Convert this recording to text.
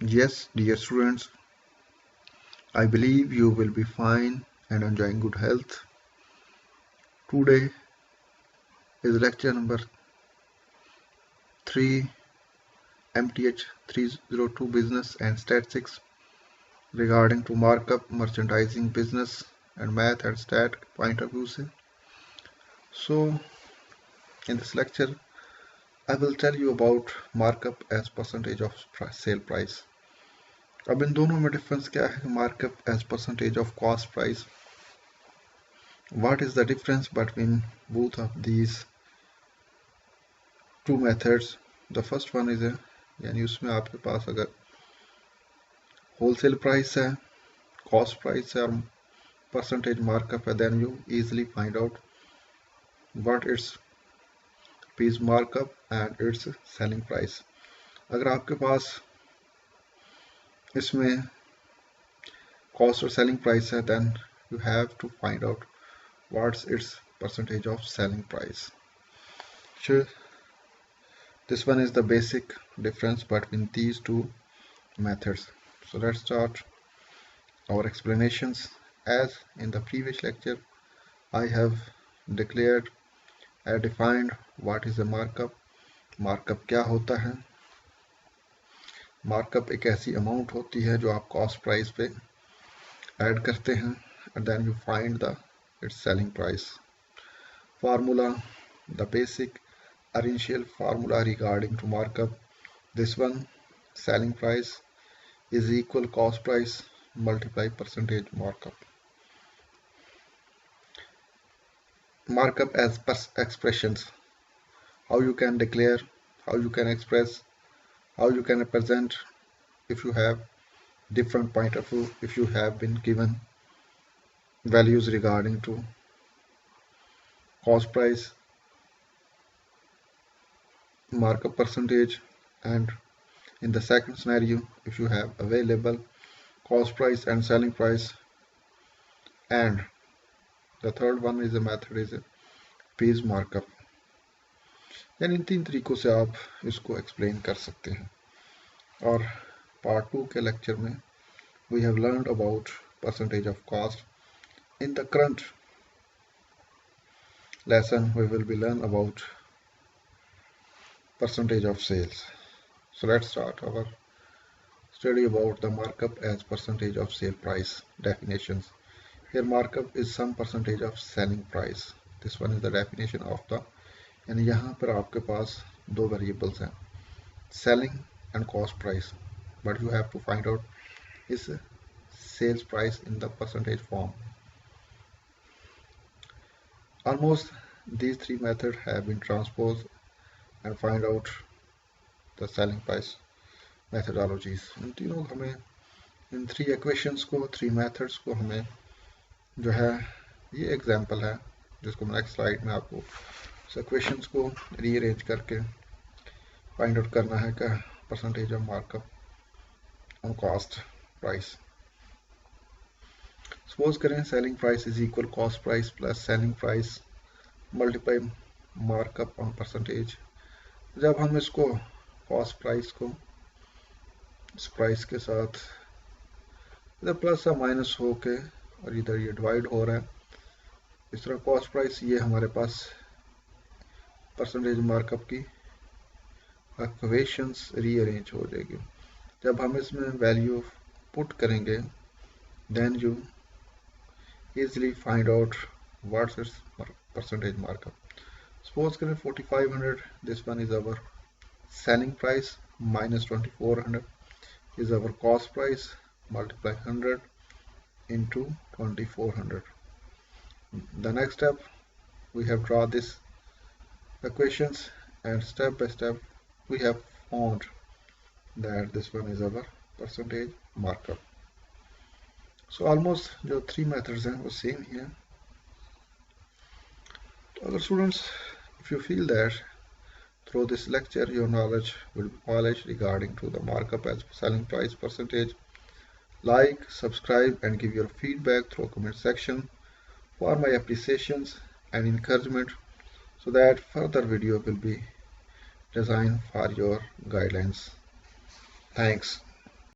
Yes, dear students, I believe you will be fine and enjoying good health. Today is lecture number 3, MTH 302 Business and Statistics regarding to markup, merchandising, business and math and stat point of view से. So in this lecture I will tell you about markup as percentage of sale price. अब इन दोनों में difference क्या है? Markup as percentage of cost price. What is the difference between both of these two methods? The first one is यानी उसमें आपके पास अगर wholesale price है, कॉस्ट प्राइस है और परसेंटेज मार्कअप है, then you easily find out what its piece markup and its selling price. अगर आपके पास इसमें कॉस्ट और सेलिंग प्राइस है, then you have to find out what's its percentage of selling price. So this one is the basic difference between these two methods. So let's start our explanations. As in the previous lecture, I have declared and defined what is a markup. Markup क्या होता है? Markup एक ऐसी amount होती है जो आप cost price पे ऐड करते हैं and then you find the its selling price. Formula, the basic initial formula regarding to markup. This one, selling price is equal cost price multiply percentage markup. Markup as expressions, how you can declare, how you can express, how you can represent if you have different point of view, if you have been given values regarding to cost price, markup percentage, and in the second scenario if you have available cost price and selling price, and the third one is a method is a piece markup. यानी इन तीन तरीकों से आप इसको explain कर सकते हैं. और पार्ट 2 के लेक्चर में we have learned about percentage of cost. In the current lesson we will be learn about percentage of sales. So let's start our study about the markup as percentage of sale price definitions. Here markup is some percentage of selling price. This one is the definition of the, यानी यहाँ पर आपके पास दो variables हैं, selling and cost price, but you have to find out is sales price in the percentage form. Almost these three methods have been transposed and find out the selling price methodologies. इन तीनों हमें in three equations को, three methods को हमें जो है, ये example है जिसको मैं नेक्स्ट स्लाइड में आपको इक्वेशंस को रीअरेंज करके फाइंड आउट करना है कि percentage of markup on cost price. Suppose करें selling price is equal cost price plus selling price multiply markup on percentage. जब हम इसको कॉस्ट प्राइस को इस प्राइस के साथ इधर प्लस या माइनस हो के और इधर ये डिवाइड हो रहा है, इस तरह कॉस्ट प्राइस ये हमारे पास परसेंटेज मार्कअप की इक्वेशंस रीअरेंज हो जाएगी. जब हम इसमें वैल्यू पुट करेंगे then you easily find out what's its percentage markup. Suppose करें 4500, this one is our selling price, minus 2400 is our cost price, multiply 100 into 2400. The next step, we have draw this equations and step by step we have found that this one is our percentage markup. So almost जो three methods हैं वो same here. तो अगर students, if you feel that through this lecture your knowledge will be polished regarding to the markup as selling price percentage, like, subscribe and give your feedback through comment section for my appreciations and encouragement so that further video will be designed for your guidelines. Thanks.